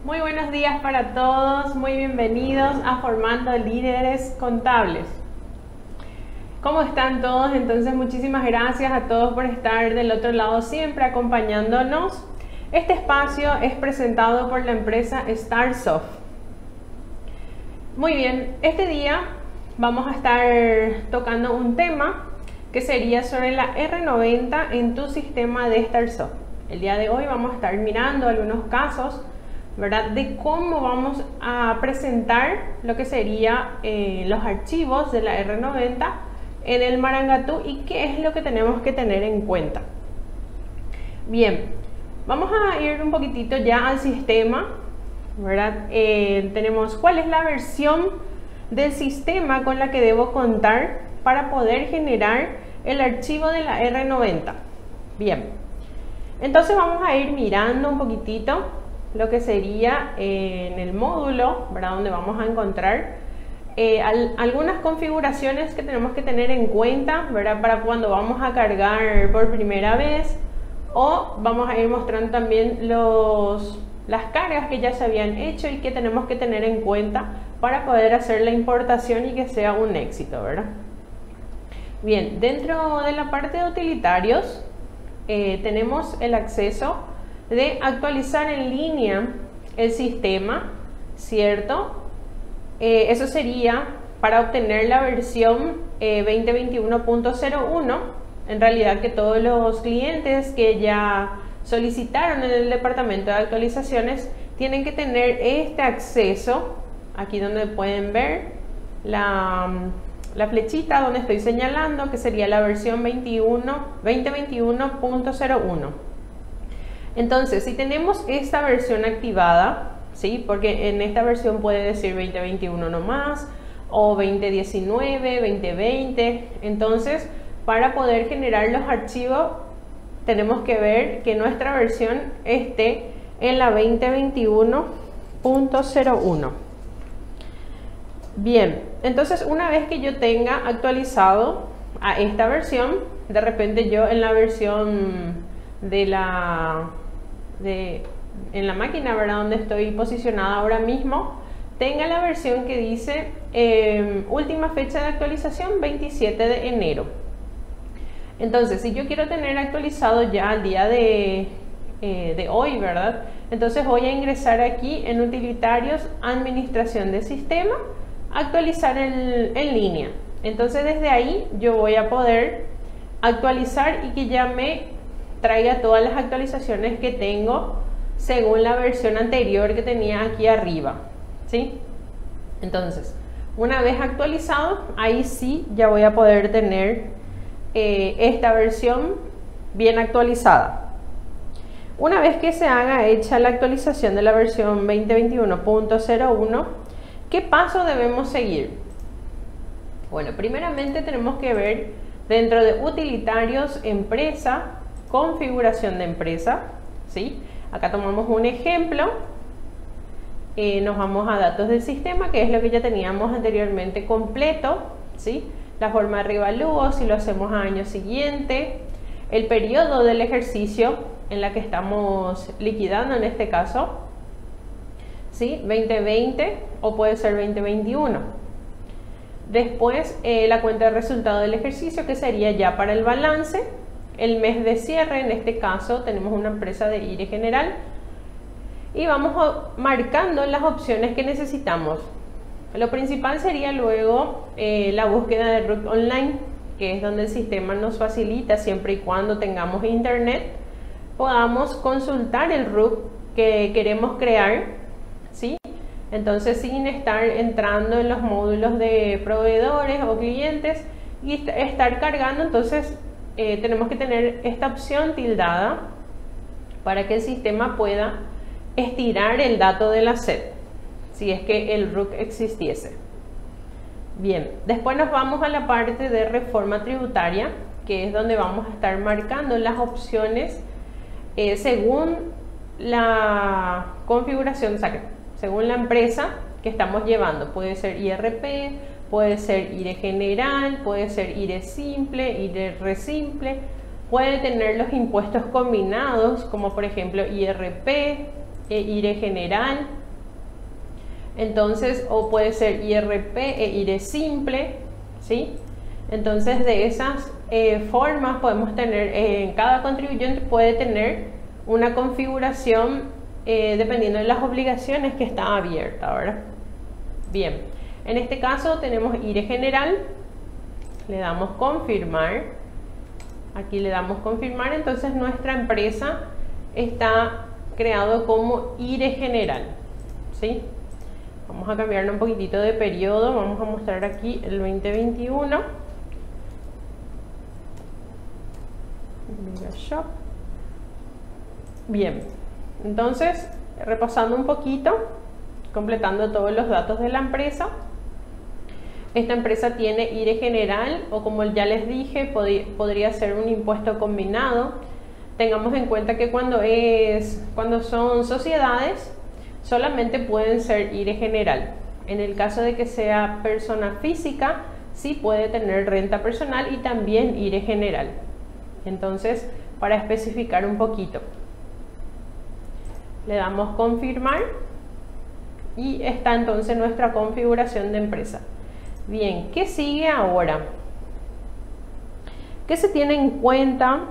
Muy buenos días para todos, muy bienvenidos a Formando Líderes Contables. ¿Cómo están todos? Entonces, muchísimas gracias a todos por estar del otro lado siempre acompañándonos. Este espacio es presentado por la empresa StarSoft. Muy bien, este día vamos a estar tocando un tema que sería sobre la R90 en tu sistema de StarSoft. El día de hoy vamos a estar mirando algunos casos, ¿verdad?, de cómo vamos a presentar lo que sería los archivos de la R90 en el Marangatú y qué es lo que tenemos que tener en cuenta. Bien, vamos a ir un poquitito ya al sistema, ¿verdad? Tenemos cuál es la versión del sistema con la que debo contar para poder generar el archivo de la R90. Bien, entonces vamos a ir mirando un poquitito lo que sería en el módulo, ¿verdad?, donde vamos a encontrar algunas configuraciones que tenemos que tener en cuenta, ¿verdad?, para cuando vamos a cargar por primera vez, o vamos a ir mostrando también las cargas que ya se habían hecho y que tenemos que tener en cuenta para poder hacer la importación y que sea un éxito, ¿verdad? Bien, dentro de la parte de utilitarios tenemos el acceso de actualizar en línea el sistema, ¿cierto? Eso sería para obtener la versión 2021.01. En realidad que todos los clientes que ya solicitaron en el departamento de actualizaciones tienen que tener este acceso, aquí donde pueden ver la flechita donde estoy señalando, que sería la versión 2021.01. Entonces, si tenemos esta versión activada, ¿sí?, porque en esta versión puede decir 2021 nomás, o 2019, 2020, entonces para poder generar los archivos tenemos que ver que nuestra versión esté en la 2021.01. Bien, entonces una vez que yo tenga actualizado a esta versión, de repente yo en la versión en la máquina, ¿verdad?, donde estoy posicionada ahora mismo, tenga la versión que dice última fecha de actualización 27 de enero. Entonces, si yo quiero tener actualizado ya al día de hoy, ¿verdad?, entonces voy a ingresar aquí en utilitarios, administración de sistema, actualizar en línea. Entonces desde ahí yo voy a poder actualizar y que ya me traiga todas las actualizaciones que tengo según la versión anterior que tenía aquí arriba, ¿sí? Entonces, una vez actualizado, ahí sí ya voy a poder tener esta versión bien actualizada. Una vez que se haga hecha la actualización de la versión 2021.01, ¿qué paso debemos seguir? Bueno, primeramente tenemos que ver dentro de utilitarios, empresa, configuración de empresa, ¿sí? Acá tomamos un ejemplo, nos vamos a datos del sistema, que es lo que ya teníamos anteriormente completo, ¿sí? La forma de revalúo, si lo hacemos a año siguiente, el periodo del ejercicio en la que estamos liquidando en este caso, ¿sí?, 2020 o puede ser 2021. Después la cuenta de resultado del ejercicio, que sería ya para el balance. El mes de cierre, en este caso tenemos una empresa de IRE general y vamos marcando las opciones que necesitamos. Lo principal sería luego la búsqueda de RUC online, que es donde el sistema nos facilita, siempre y cuando tengamos internet, podamos consultar el RUC que queremos crear, ¿sí? Entonces, sin estar entrando en los módulos de proveedores o clientes y estar cargando, entonces tenemos que tener esta opción tildada para que el sistema pueda estirar el dato de la SED, si es que el RUC existiese. Bien, después nos vamos a la parte de reforma tributaria, que es donde vamos a estar marcando las opciones según la configuración, o sea, según la empresa que estamos llevando. Puede ser IRP, puede ser IRE general, puede ser IRE simple, IRE resimple, puede tener los impuestos combinados, como por ejemplo IRP, e IRE general. Entonces, o puede ser IRP e IRE simple, ¿sí? Entonces, de esas formas podemos tener, cada contribuyente puede tener una configuración dependiendo de las obligaciones que está abierta, ¿verdad? Bien, en este caso tenemos IRE general, le damos confirmar, aquí le damos confirmar, entonces nuestra empresa está creado como IRE general, ¿sí? Vamos a cambiarle un poquitito de periodo, vamos a mostrar aquí el 2021. Shop. Bien, entonces repasando un poquito, completando todos los datos de la empresa. Esta empresa tiene IRE general o, como ya les dije, podría ser un impuesto combinado. Tengamos en cuenta que cuando son sociedades solamente pueden ser IRE general. En el caso de que sea persona física, sí puede tener renta personal y también IRE general. Entonces, para especificar un poquito, le damos confirmar y está entonces nuestra configuración de empresa. Bien, ¿qué sigue ahora? ¿Qué se tiene en cuenta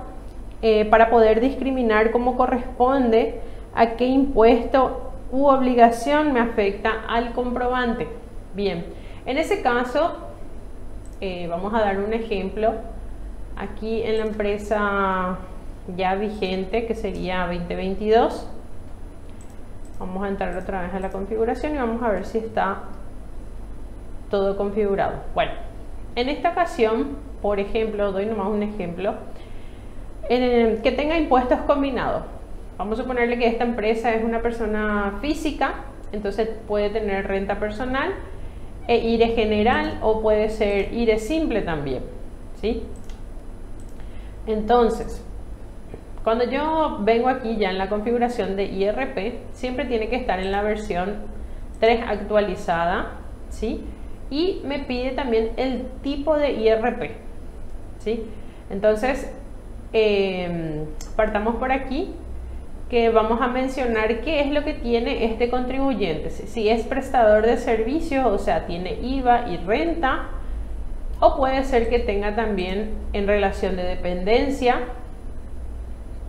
para poder discriminar cómo corresponde a qué impuesto u obligación me afecta al comprobante? Bien, en ese caso vamos a dar un ejemplo aquí en la empresa ya vigente, que sería 2022. Vamos a entrar otra vez a la configuración y vamos a ver si está todo configurado. Bueno, en esta ocasión, por ejemplo, doy nomás un ejemplo, que tenga impuestos combinados. Vamos a suponerle que esta empresa es una persona física, entonces puede tener renta personal e IRE general, o puede ser IRE simple también, ¿sí? Entonces, cuando yo vengo aquí ya en la configuración de IRP, siempre tiene que estar en la versión 3 actualizada, ¿sí? Y me pide también el tipo de IRP, ¿sí? Entonces, partamos por aquí, que vamos a mencionar qué es lo que tiene este contribuyente. Si es prestador de servicios, o sea, tiene IVA y renta, o puede ser que tenga también en relación de dependencia,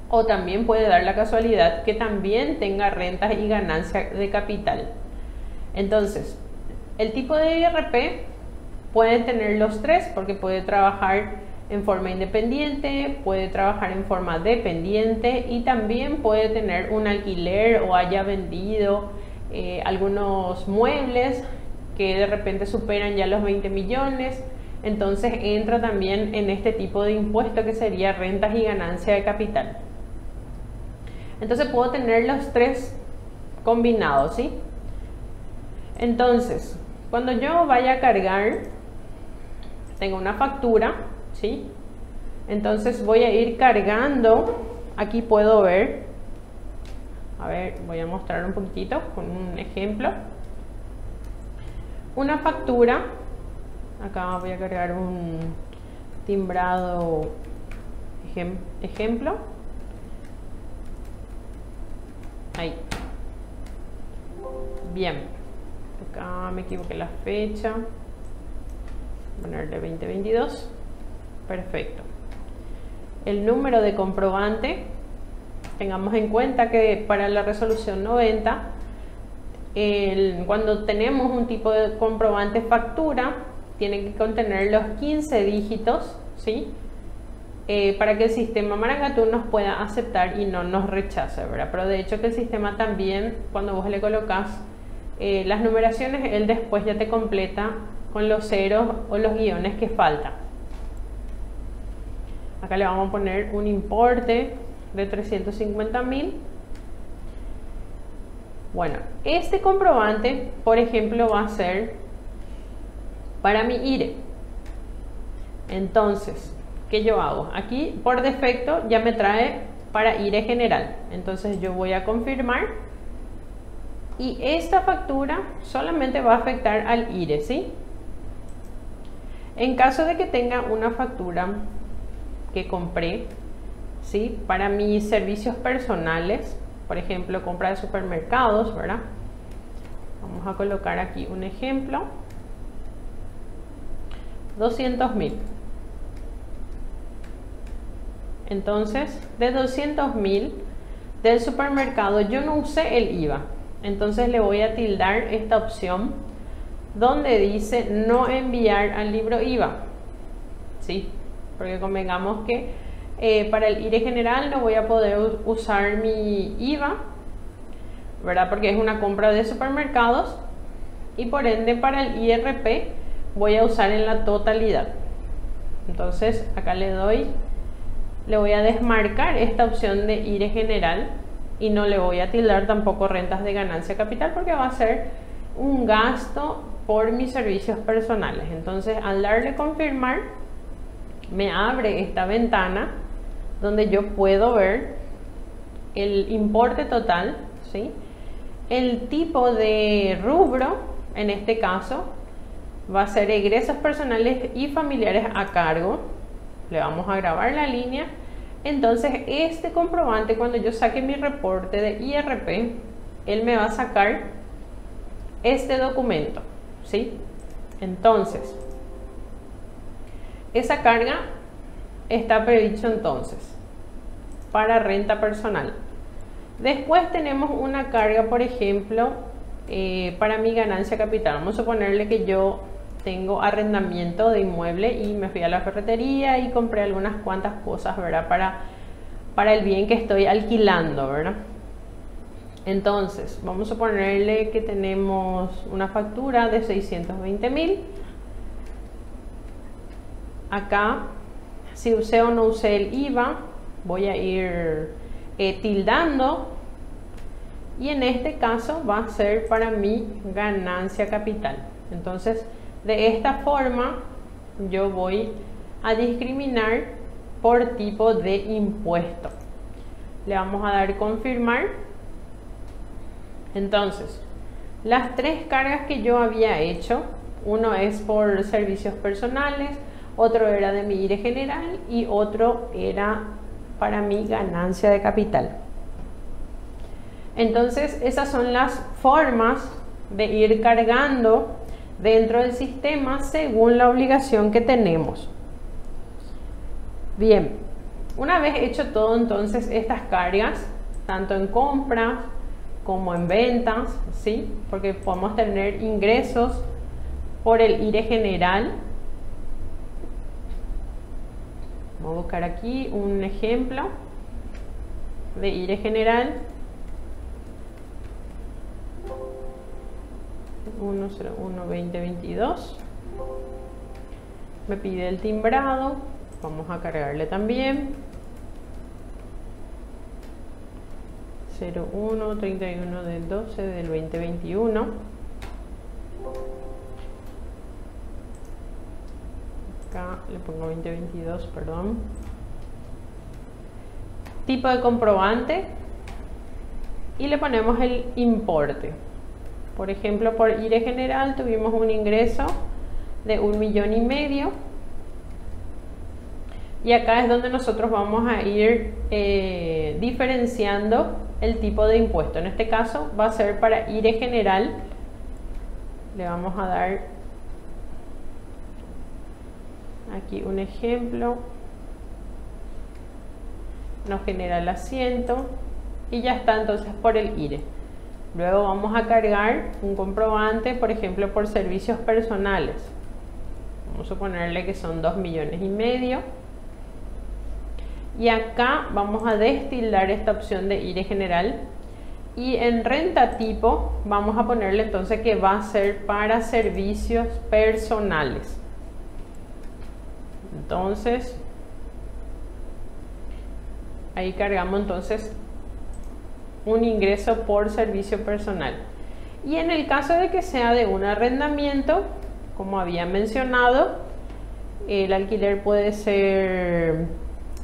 o también puede dar la casualidad que también tenga rentas y ganancias de capital. Entonces, el tipo de IRP pueden tener los tres, porque puede trabajar en forma independiente, puede trabajar en forma dependiente y también puede tener un alquiler o haya vendido algunos muebles que de repente superan ya los 20 millones. Entonces entra también en este tipo de impuesto que sería rentas y ganancia de capital. Entonces puedo tener los tres combinados, ¿sí? Entonces, cuando yo vaya a cargar, tengo una factura, ¿sí? Entonces voy a ir cargando. Aquí puedo ver, a ver, voy a mostrar un poquitito con un ejemplo. Una factura, acá voy a cargar un timbrado ejemplo. Ahí. Bien, acá me equivoqué la fecha, ponerle 2022. Perfecto. El número de comprobante, tengamos en cuenta que para la resolución 90, cuando tenemos un tipo de comprobante factura, tiene que contener los 15 dígitos, ¿sí? Para que el sistema Maracatú nos pueda aceptar y no nos rechace, ¿verdad? Pero de hecho que el sistema también, cuando vos le colocas las numeraciones, él después ya te completa con los ceros o los guiones que faltan. Acá le vamos a poner un importe de 350.000. Bueno, este comprobante, por ejemplo, va a ser para mi IRE. Entonces, ¿qué yo hago? Aquí por defecto ya me trae para IRE general. Entonces yo voy a confirmar y esta factura solamente va a afectar al IRE, ¿sí? En caso de que tenga una factura que compré, ¿sí?, para mis servicios personales, por ejemplo, compra de supermercados, ¿verdad? Vamos a colocar aquí un ejemplo. 200.000. Entonces, de 200.000 del supermercado yo no usé el IVA. Entonces le voy a tildar esta opción donde dice no enviar al libro IVA. ¿Sí? Porque convengamos que para el IRE general no voy a poder usar mi IVA, ¿verdad? Porque es una compra de supermercados y por ende para el IRP voy a usar en la totalidad. Entonces acá le voy a desmarcar esta opción de IRE general y no le voy a tildar tampoco rentas de ganancia capital porque va a ser un gasto por mis servicios personales. Entonces al darle confirmar me abre esta ventana donde yo puedo ver el importe total, ¿sí? El tipo de rubro, en este caso va a ser egresos personales y familiares a cargo. Le vamos a grabar la línea. Entonces este comprobante, cuando yo saque mi reporte de IRP, él me va a sacar este documento, ¿sí? Entonces esa carga está previsto entonces para renta personal. Después tenemos una carga, por ejemplo, para mi ganancia capital. Vamos a suponerle que yo tengo arrendamiento de inmueble y me fui a la ferretería y compré algunas cuantas cosas, ¿verdad? Para el bien que estoy alquilando, ¿verdad? Entonces, vamos a ponerle que tenemos una factura de 620.000. Acá, si usé o no usé el IVA, voy a ir tildando. Y en este caso va a ser para mi ganancia capital. Entonces, de esta forma, yo voy a discriminar por tipo de impuesto. Le vamos a dar confirmar. Entonces, las tres cargas que yo había hecho, uno es por servicios personales, otro era de mi IRE general y otro era para mi ganancia de capital. Entonces, esas son las formas de ir cargando dentro del sistema según la obligación que tenemos. Bien, una vez hecho todo entonces estas cargas, tanto en compras como en ventas, ¿sí? Porque podemos tener ingresos por el IRE general. Vamos a buscar aquí un ejemplo de IRE general. 101-2022. Me pide el timbrado. Vamos a cargarle también. 01-31 del 12 del 2021. Acá le pongo 2022, perdón. Tipo de comprobante. Y le ponemos el importe. Por ejemplo, por IRE general tuvimos un ingreso de 1,5 millones. Y acá es donde nosotros vamos a ir diferenciando el tipo de impuesto. En este caso va a ser para IRE general. Le vamos a dar aquí un ejemplo. Nos genera el asiento y ya está entonces por el IRE. Luego vamos a cargar un comprobante, por ejemplo, por servicios personales. Vamos a ponerle que son 2,5 millones. Y acá vamos a destildar esta opción de IRE general. Y en renta tipo vamos a ponerle entonces que va a ser para servicios personales. Entonces, ahí cargamos entonces un ingreso por servicio personal. Y en el caso de que sea de un arrendamiento, como había mencionado, el alquiler puede ser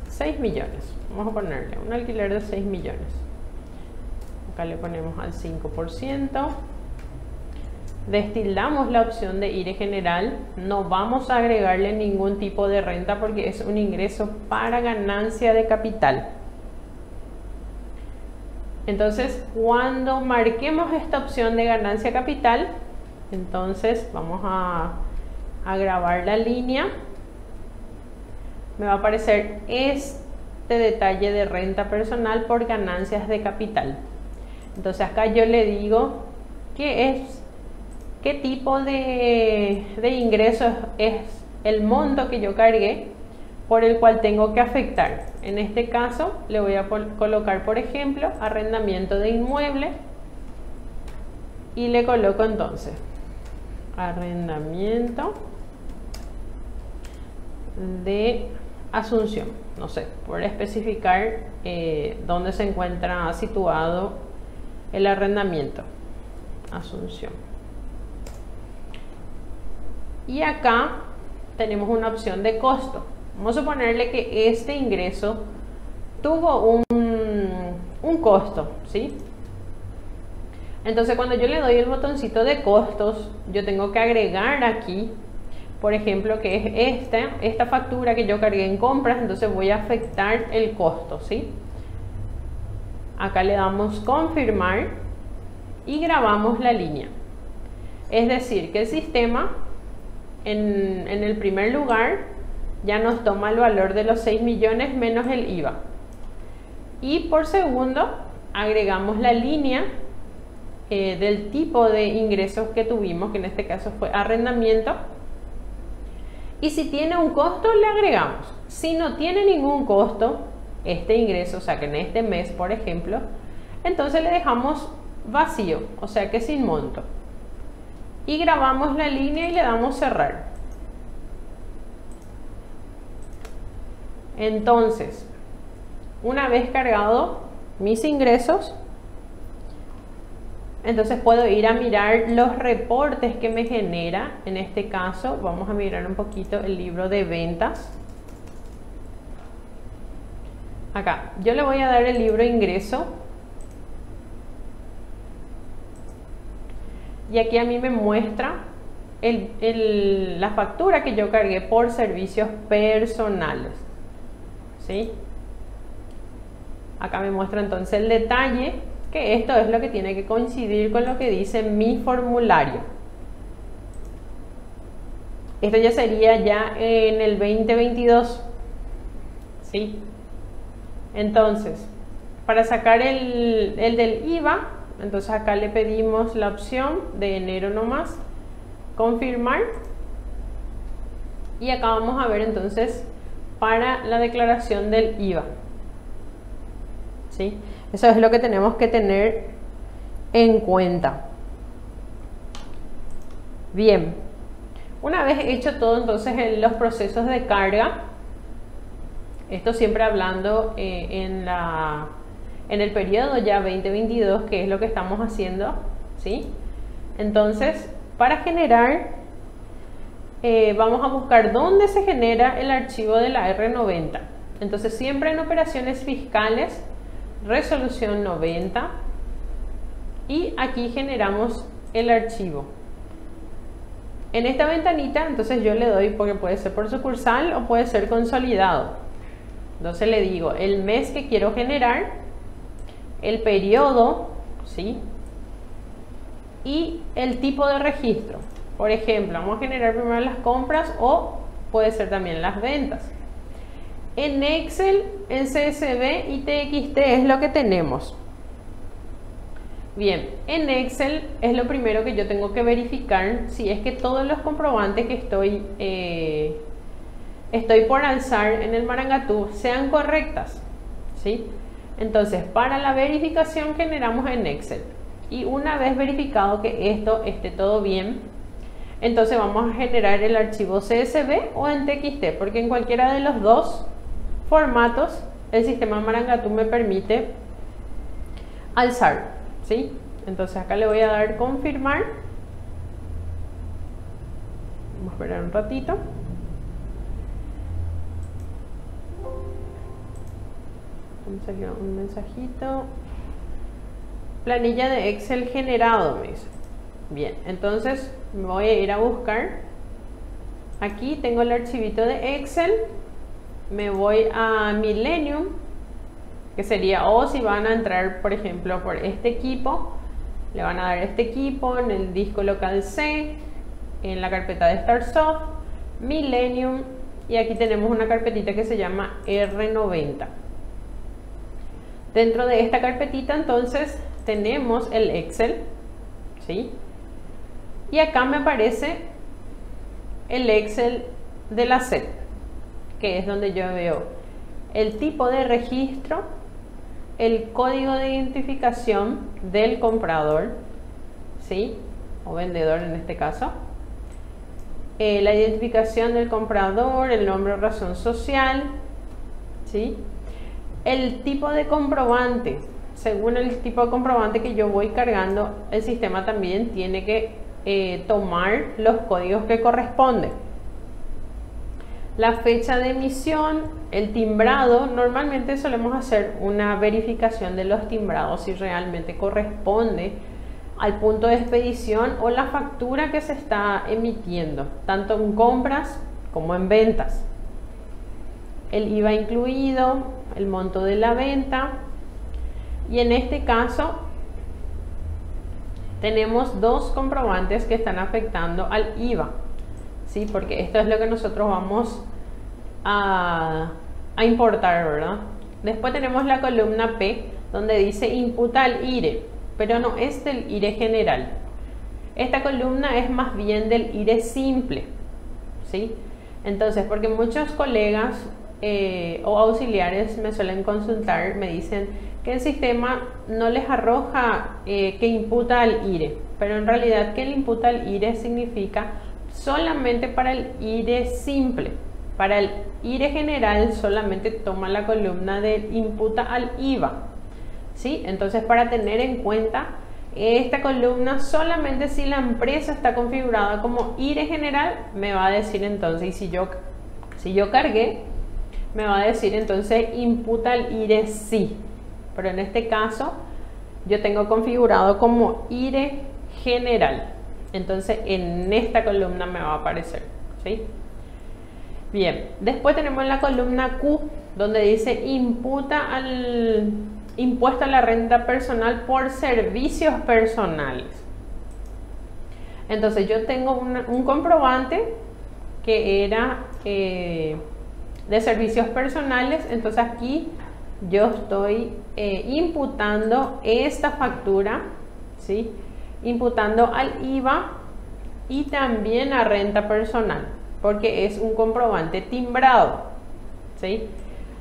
6 millones. Vamos a ponerle un alquiler de 6 millones. Acá le ponemos al 5%. Destildamos la opción de IRE general. No vamos a agregarle ningún tipo de renta porque es un ingreso para ganancia de capital. Entonces, cuando marquemos esta opción de ganancia capital, entonces vamos a grabar la línea. Me va a aparecer este detalle de renta personal por ganancias de capital. Entonces acá yo le digo qué tipo de ingresos es el monto que yo cargué por el cual tengo que afectar. En este caso le voy a colocar, por ejemplo, arrendamiento de inmueble y le coloco entonces arrendamiento de Asunción, no sé, por especificar dónde se encuentra situado el arrendamiento, Asunción. Y acá tenemos una opción de costo. Vamos a suponerle que este ingreso tuvo un costo, ¿sí? Entonces cuando yo le doy el botoncito de costos, yo tengo que agregar aquí, por ejemplo, que es esta factura que yo cargué en compras, entonces voy a afectar el costo, ¿sí? Acá le damos confirmar y grabamos la línea. Es decir, que el sistema en el primer lugar ya nos toma el valor de los 6 millones menos el IVA. Y por segundo, agregamos la línea del tipo de ingresos que tuvimos, que en este caso fue arrendamiento. Y si tiene un costo, le agregamos. Si no tiene ningún costo, este ingreso, o sea que en este mes, por ejemplo, entonces le dejamos vacío, o sea que sin monto. Y grabamos la línea y le damos cerrar. Entonces, una vez cargado mis ingresos, entonces puedo ir a mirar los reportes que me genera. En este caso vamos a mirar un poquito el libro de ventas. Acá yo le voy a dar el libro ingreso y aquí a mí me muestra la factura que yo cargué por servicios personales, ¿sí? Acá me muestra entonces el detalle, que esto es lo que tiene que coincidir con lo que dice mi formulario. Esto ya sería ya en el 2022, ¿sí? Entonces, para sacar el del IVA, entonces acá le pedimos la opción de enero nomás, confirmar. Y acá vamos a ver entonces para la declaración del IVA, ¿sí? Eso es lo que tenemos que tener en cuenta. Bien, una vez hecho todo entonces en los procesos de carga, esto siempre hablando en el periodo ya 2022, que es lo que estamos haciendo, ¿sí? Entonces, para generar, vamos a buscar dónde se genera el archivo de la R90. Entonces, siempre en operaciones fiscales, resolución 90, y aquí generamos el archivo. En esta ventanita, entonces yo le doy, porque puede ser por sucursal o puede ser consolidado. Entonces le digo el mes que quiero generar, el periodo, ¿sí? Y el tipo de registro. Por ejemplo, vamos a generar primero las compras o puede ser también las ventas. En Excel, en CSV y TXT es lo que tenemos. Bien, en Excel es lo primero que yo tengo que verificar si es que todos los comprobantes que estoy por alzar en el Marangatú sean correctas, ¿sí? Entonces, para la verificación generamos en Excel. Y una vez verificado que esto esté todo bien, entonces vamos a generar el archivo CSV o en TXT, porque en cualquiera de los dos formatos el sistema Marangatú me permite alzar, ¿sí? Entonces acá le voy a dar confirmar. Vamos a esperar un ratito. Vamos a salir un mensajito. Planilla de Excel generado, me dice. Bien, entonces me voy a ir a buscar. Aquí tengo el archivito de Excel. Me voy a Millennium que sería, o si van a entrar, por ejemplo, por este equipo, le van a dar este equipo en el disco local C, en la carpeta de StarSoft, Millennium, y aquí tenemos una carpetita que se llama R90. Dentro de esta carpetita entonces tenemos el Excel, ¿sí? Y acá me aparece el Excel de la SED, que es donde yo veo el tipo de registro, el código de identificación del comprador, ¿sí? O vendedor en este caso, la identificación del comprador, el nombre o razón social, ¿sí? El tipo de comprobante. Según el tipo de comprobante que yo voy cargando, el sistema también tiene que tomar los códigos que corresponden. La fecha de emisión, el timbrado. Normalmente solemos hacer una verificación de los timbrados si realmente corresponde al punto de expedición o la factura que se está emitiendo, tanto en compras como en ventas. El IVA incluido, el monto de la venta, y en este caso tenemos dos comprobantes que están afectando al IVA, ¿sí? Porque esto es lo que nosotros vamos a importar, ¿verdad? Después tenemos la columna P, donde dice imputa al IRE, pero no es del IRE general. Esta columna es más bien del IRE simple, ¿sí? Entonces, porque muchos colegas o auxiliares me suelen consultar, me dicen que el sistema no les arroja que imputa al IRE, pero en realidad que el imputa al IRE significa solamente para el IRE simple. Para el IRE general solamente toma la columna de imputa al IVA, ¿sí? Entonces, para tener en cuenta esta columna, solamente si la empresa está configurada como IRE general, me va a decir entonces, y si yo cargué, me va a decir entonces imputa al IRE sí. Pero en este caso yo tengo configurado como IRE general, entonces en esta columna me va a aparecer, ¿sí? Bien, después tenemos la columna Q, donde dice imputa al impuesto a la renta personal por servicios personales. Entonces yo tengo un comprobante que era de servicios personales, entonces aquí yo estoy imputando esta factura, ¿sí? Imputando al IVA y también a renta personal, porque es un comprobante timbrado, ¿sí?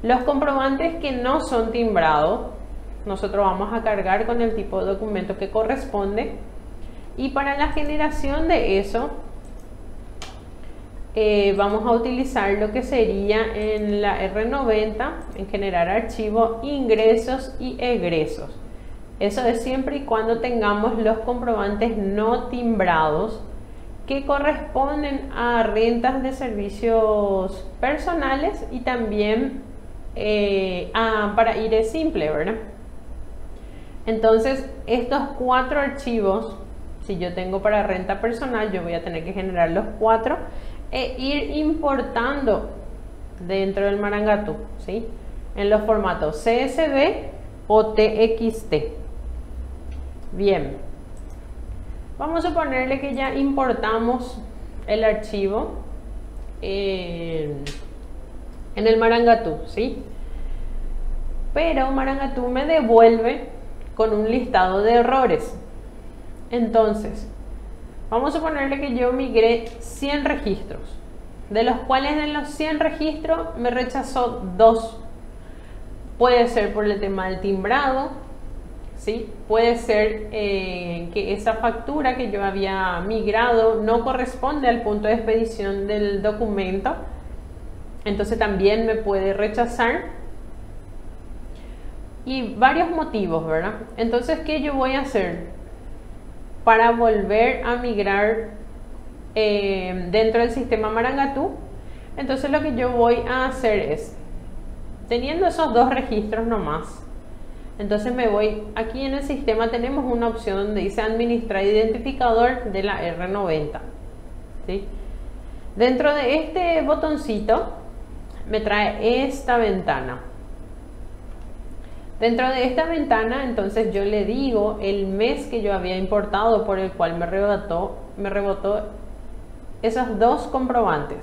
Los comprobantes que no son timbrados, nosotros vamos a cargar con el tipo de documento que corresponde, y para la generación de eso vamos a utilizar lo que sería en la R90, en generar archivo, ingresos y egresos. Eso es siempre y cuando tengamos los comprobantes no timbrados que corresponden a rentas de servicios personales y también para IRE simple, ¿verdad? Entonces, estos 4 archivos, si yo tengo para renta personal, yo voy a tener que generar los 4 e ir importando dentro del Marangatu, ¿sí? En los formatos CSV o TXT. Bien, vamos a suponerle que ya importamos el archivo en el Marangatu, ¿sí? Pero Marangatu me devuelve con un listado de errores. Entonces, vamos a suponerle que yo migré 100 registros, de los cuales en los 100 registros me rechazó 2. Puede ser por el tema del timbrado, ¿sí? Puede ser que esa factura que yo había migrado no corresponde al punto de expedición del documento, entonces también me puede rechazar. Y varios motivos, ¿verdad? Entonces, ¿qué yo voy a hacer para volver a migrar dentro del sistema Marangatu? Entonces lo que yo voy a hacer es, teniendo esos 2 registros nomás, entonces me voy, aquí en el sistema tenemos una opción donde dice administrar identificador de la R90, ¿sí? Dentro de este botoncito me trae esta ventana. Dentro de esta ventana, entonces yo le digo el mes que yo había importado por el cual me rebotó esos dos comprobantes.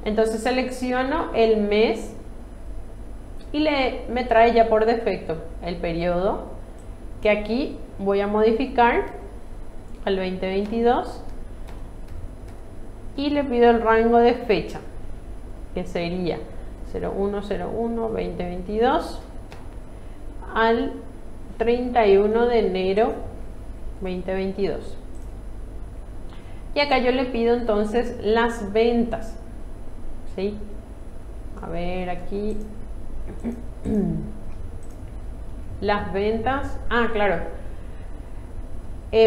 Entonces selecciono el mes y me trae ya por defecto el periodo, que aquí voy a modificar al 2022 y le pido el rango de fecha, que sería 01/01/2022 al 31 de enero 2022. Y acá yo le pido entonces las ventas, ¿sí? A ver aquí las ventas. Ah, claro.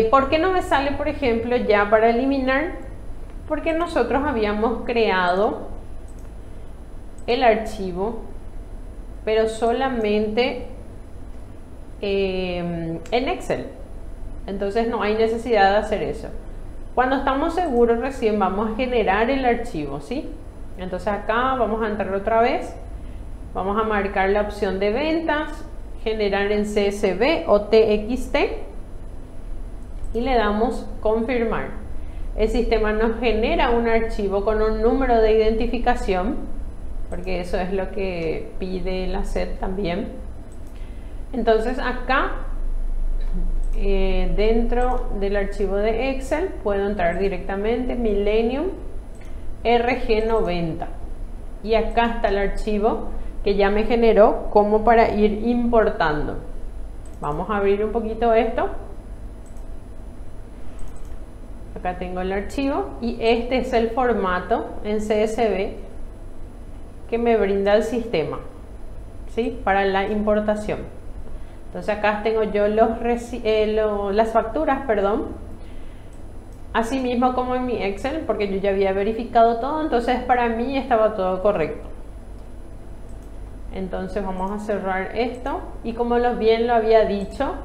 ¿Por qué no me sale, por ejemplo, ya para eliminar? Porque nosotros habíamos creado el archivo, pero solamente en Excel. Entonces no hay necesidad de hacer eso. Cuando estamos seguros, recién vamos a generar el archivo, ¿sí? Entonces acá vamos a entrar otra vez. Vamos a marcar la opción de ventas, generar en CSV o TXT y le damos confirmar. El sistema nos genera un archivo con un número de identificación, porque eso es lo que pide la SED también. Entonces acá dentro del archivo de Excel puedo entrar directamente Millennium RG90 y acá está el archivo que ya me generó como para ir importando. Vamos a abrir un poquito esto. Acá tengo el archivo y este es el formato en CSV que me brinda el sistema, ¿sí? Para la importación. Entonces acá tengo yo las facturas, perdón, así mismo como en mi Excel, porque yo ya había verificado todo, entonces para mí estaba todo correcto. Entonces vamos a cerrar esto y como bien lo había dicho,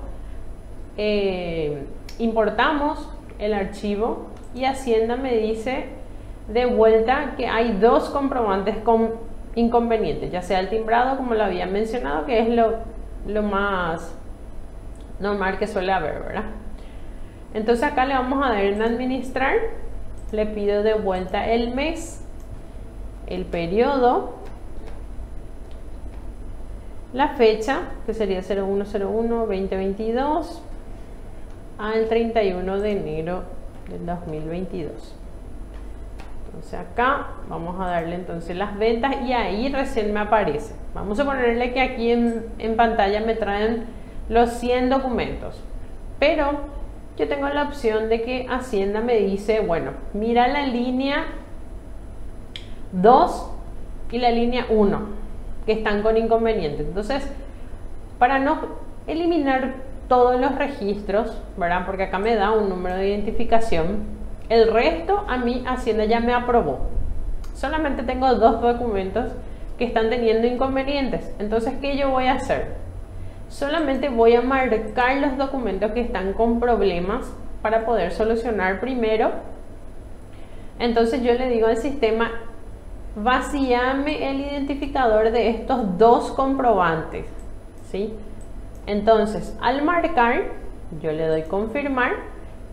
importamos el archivo y Hacienda me dice de vuelta que hay dos comprobantes con inconvenientes, ya sea el timbrado, como lo había mencionado, que es lo más normal que suele haber, ¿verdad? Entonces acá le vamos a dar en administrar, le pido de vuelta el mes, el periodo, la fecha, que sería 01/01/2022 al 31 de enero del 2022. Entonces acá vamos a darle entonces las ventas y ahí recién me aparece. Vamos a ponerle que aquí en pantalla me traen los 100 documentos, pero yo tengo la opción de que Hacienda me dice, bueno, mira la línea 2 y la línea 1 que están con inconvenientes. Entonces, para no eliminar todos los registros, ¿verdad? Porque acá me da un número de identificación, el resto a mí Hacienda ya me aprobó. Solamente tengo dos documentos que están teniendo inconvenientes. Entonces, ¿qué yo voy a hacer? Solamente voy a marcar los documentos que están con problemas para poder solucionar primero. Entonces yo le digo al sistema, vacíame el identificador de estos dos comprobantes, ¿sí? Entonces al marcar yo le doy confirmar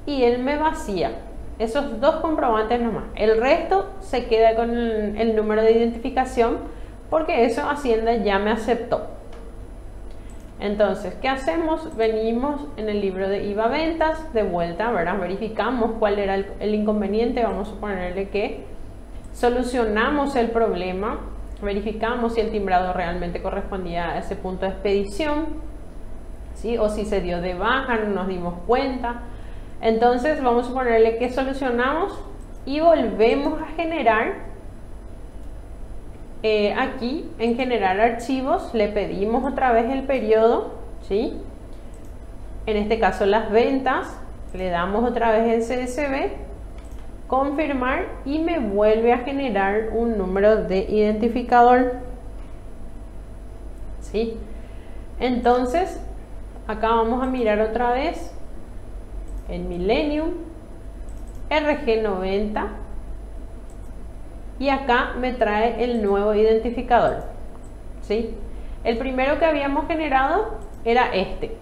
y él me vacía esos dos comprobantes nomás. El resto se queda con el número de identificación porque eso Hacienda ya me aceptó. Entonces, ¿qué hacemos? Venimos en el libro de IVA ventas, de vuelta, ¿verdad? Verificamos cuál era el inconveniente. Vamos a ponerle que solucionamos el problema, verificamos si el timbrado realmente correspondía a ese punto de expedición, ¿sí? O si se dio de baja, no nos dimos cuenta. Entonces vamos a ponerle que solucionamos y volvemos a generar. Aquí en generar archivos le pedimos otra vez el periodo, ¿sí? En este caso las ventas, le damos otra vez el CSV, confirmar y me vuelve a generar un número de identificador, ¿sí? Entonces acá vamos a mirar otra vez el Millennium RG90 y acá me trae el nuevo identificador, ¿sí? El primero que habíamos generado era este.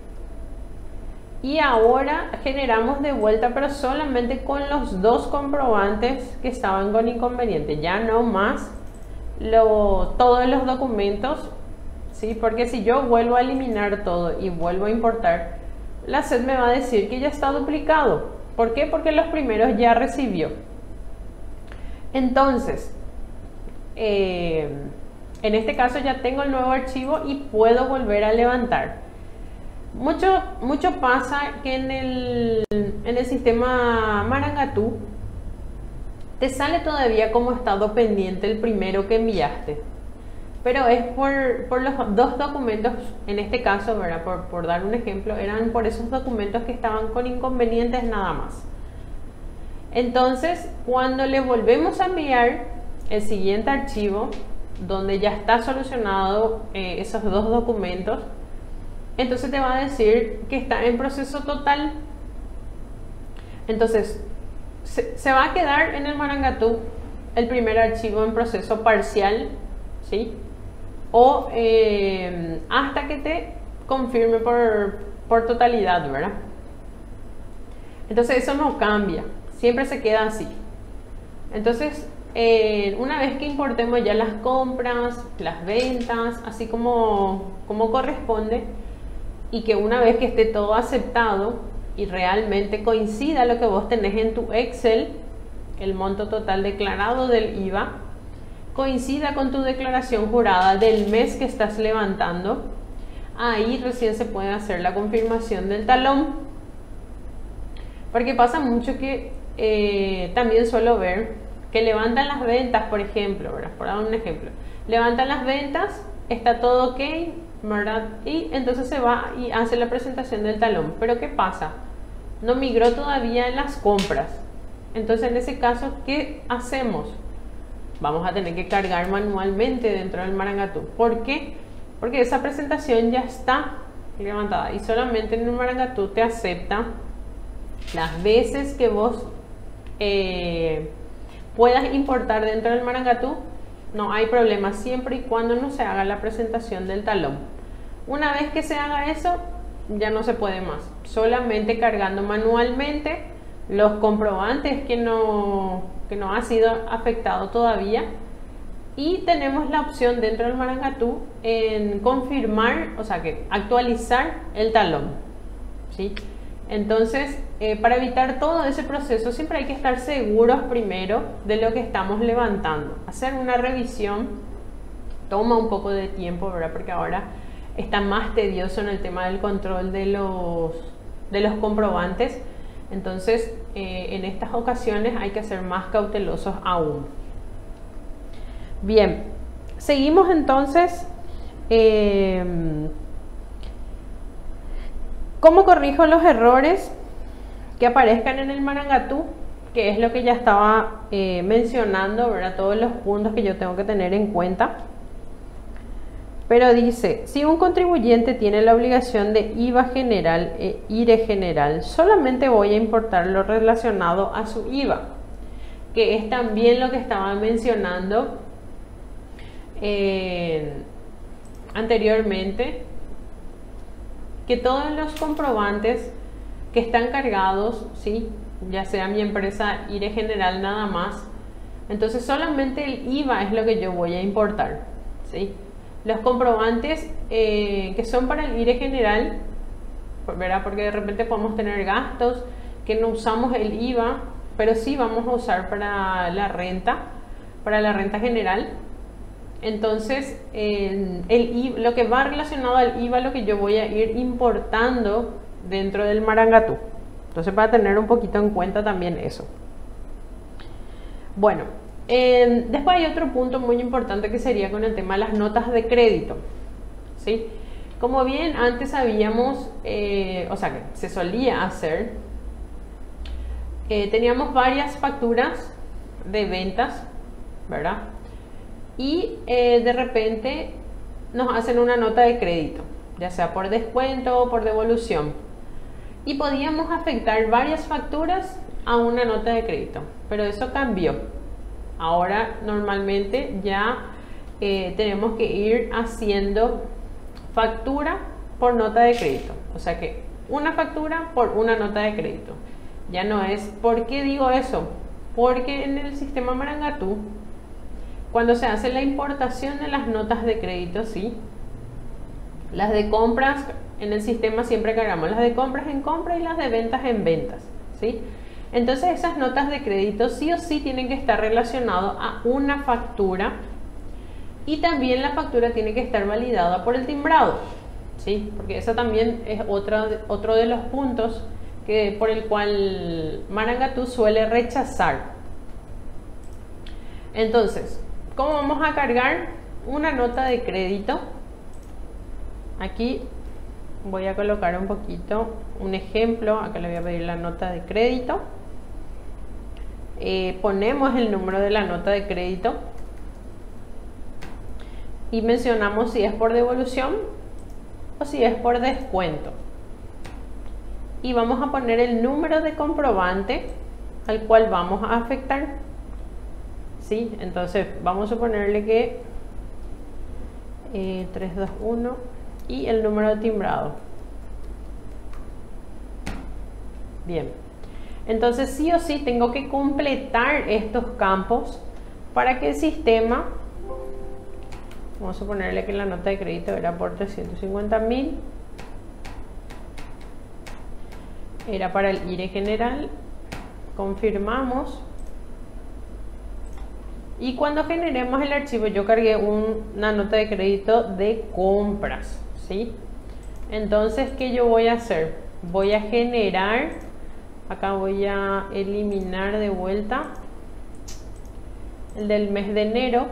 Y ahora generamos de vuelta, pero solamente con los dos comprobantes que estaban con inconveniente, ya no más todos los documentos, ¿sí? Porque si yo vuelvo a eliminar todo y vuelvo a importar, la SED me va a decir que ya está duplicado. ¿Por qué? Porque los primeros ya recibió. Entonces, en este caso ya tengo el nuevo archivo y puedo volver a levantar. Mucho pasa que en el sistema Marangatú te sale todavía como estado pendiente el primero que enviaste, pero es por los dos documentos, en este caso, ¿verdad? Por dar un ejemplo, eran por esos documentos que estaban con inconvenientes nada más. Entonces, cuando le volvemos a enviar el siguiente archivo, donde ya está solucionado esos dos documentos, entonces te va a decir que está en proceso total. Entonces, se va a quedar en el Marangatú el primer archivo en proceso parcial, ¿sí? O hasta que te confirme por totalidad, ¿verdad? Entonces eso no cambia, siempre se queda así. Entonces, una vez que importemos ya las compras, las ventas, así como corresponde, y que una vez que esté todo aceptado y realmente coincida lo que vos tenés en tu Excel, el monto total declarado del IVA, coincida con tu declaración jurada del mes que estás levantando, ahí recién se puede hacer la confirmación del talón. Porque pasa mucho que también suelo ver que levantan las ventas, por ejemplo, ¿verdad? Por dar un ejemplo, levantan las ventas, está todo ok, ¿verdad? Y entonces se va y hace la presentación del talón. Pero ¿qué pasa? No migró todavía en las compras. Entonces en ese caso, ¿qué hacemos? Vamos a tener que cargar manualmente dentro del Marangatú. ¿Por qué? Porque esa presentación ya está levantada y solamente en el Marangatú te acepta las veces que vos puedas importar dentro del Marangatú. No hay problema siempre y cuando no se haga la presentación del talón. Una vez que se haga eso, ya no se puede más. Solamente cargando manualmente los comprobantes que no ha sido afectado todavía. Y tenemos la opción dentro del Marangatú en confirmar, o sea que actualizar el talón, ¿sí? Entonces, para evitar todo ese proceso, siempre hay que estar seguros primero de lo que estamos levantando. Hacer una revisión toma un poco de tiempo, ¿verdad? Porque ahora está más tedioso en el tema del control de los comprobantes. Entonces, en estas ocasiones hay que ser más cautelosos aún. Bien, seguimos entonces. ¿Cómo corrijo los errores que aparezcan en el Marangatú? Que es lo que ya estaba mencionando, ¿verdad? Todos los puntos que yo tengo que tener en cuenta. Pero dice, si un contribuyente tiene la obligación de IVA general e IRE general, solamente voy a importar lo relacionado a su IVA, que es también lo que estaba mencionando anteriormente, que todos los comprobantes que están cargados, ¿sí? Ya sea mi empresa IRE general nada más, entonces solamente el IVA es lo que yo voy a importar, ¿sí? Los comprobantes que son para el IRE general, ¿verdad? Porque de repente podemos tener gastos que no usamos el IVA, pero sí vamos a usar para la renta general. Entonces, lo que va relacionado al IVA, lo que yo voy a ir importando dentro del Marangatú. Entonces, para tener un poquito en cuenta también eso. Bueno, después hay otro punto muy importante que sería con el tema de las notas de crédito, ¿sí? Como bien antes sabíamos, o sea, que se solía hacer, teníamos varias facturas de ventas, ¿verdad? Y de repente nos hacen una nota de crédito, ya sea por descuento o por devolución, y podíamos afectar varias facturas a una nota de crédito, pero eso cambió. Ahora normalmente ya tenemos que ir haciendo factura por nota de crédito. O sea que una factura por una nota de crédito. Ya no es, ¿por qué digo eso? Porque en el sistema Marangatú, cuando se hace la importación de las notas de crédito, ¿sí? Las de compras en el sistema siempre cargamos las de compras en compra y las de ventas en ventas, ¿sí? Entonces esas notas de crédito sí o sí tienen que estar relacionadas a una factura y también la factura tiene que estar validada por el timbrado, ¿sí? Porque eso también es otro de los puntos por el cual Marangatú suele rechazar. Entonces, ¿cómo vamos a cargar una nota de crédito? Aquí voy a colocar un poquito un ejemplo. Acá le voy a pedir la nota de crédito. Ponemos el número de la nota de crédito y mencionamos si es por devolución o si es por descuento. Y vamos a poner el número de comprobante al cual vamos a afectar, ¿sí? Entonces vamos a ponerle que 321 y el número de timbrado. Bien, entonces sí o sí tengo que completar estos campos para que el sistema, vamos a ponerle que la nota de crédito era por 350.000, era para el IRE general, confirmamos. Y cuando generemos el archivo, yo cargué una nota de crédito de compras, ¿sí? Entonces, ¿qué yo voy a hacer? Voy a generar, acá voy a eliminar de vuelta el del mes de enero.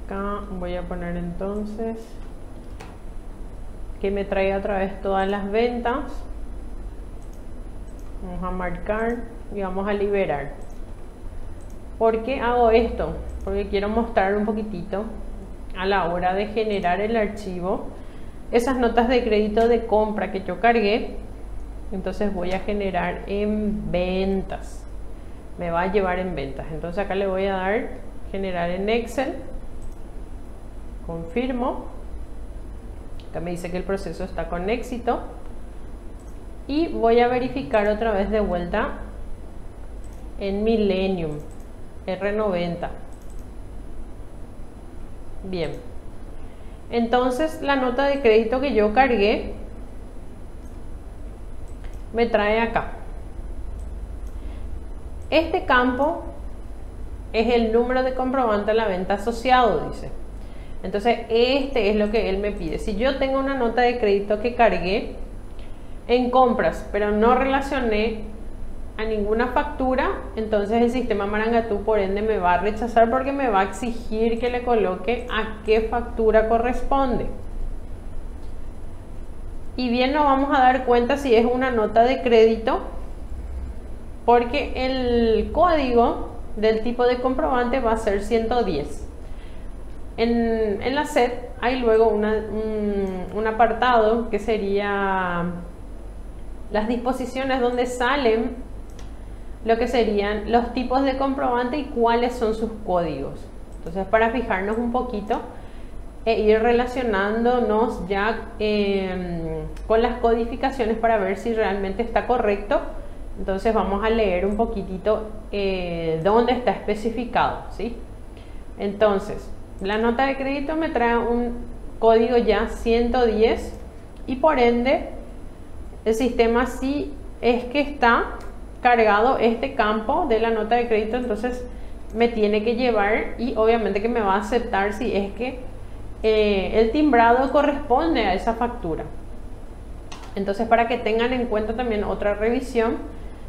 Acá voy a poner entonces que me traiga otra vez todas las ventas. Vamos a marcar y vamos a liberar. ¿Por qué hago esto? Porque quiero mostrar un poquitito a la hora de generar el archivo esas notas de crédito de compra que yo cargué. Entonces voy a generar en ventas, me va a llevar en ventas. Entonces acá le voy a dar generar en Excel, confirmo. Acá me dice que el proceso está con éxito y voy a verificar otra vez de vuelta en Millennium R90. Bien, entonces la nota de crédito que yo cargué me trae acá. Este campo es el número de comprobante a la venta asociado, dice. Entonces este es lo que él me pide. Si yo tengo una nota de crédito que cargué en compras pero no relacioné a ninguna factura, entonces el sistema Marangatú por ende me va a rechazar porque me va a exigir que le coloque a qué factura corresponde. Y bien nos vamos a dar cuenta si es una nota de crédito, porque el código del tipo de comprobante va a ser 110. En la SED hay luego un apartado que sería las disposiciones donde salen lo que serían los tipos de comprobante y cuáles son sus códigos. Entonces, para fijarnos un poquito e ir relacionándonos ya con las codificaciones para ver si realmente está correcto, entonces vamos a leer un poquitito dónde está especificado, ¿sí? Entonces, la nota de crédito me trae un código ya 110 y por ende el sistema, si es que está cargado este campo de la nota de crédito, entonces me tiene que llevar y obviamente que me va a aceptar si es que el timbrado corresponde a esa factura. Entonces, para que tengan en cuenta también otra revisión,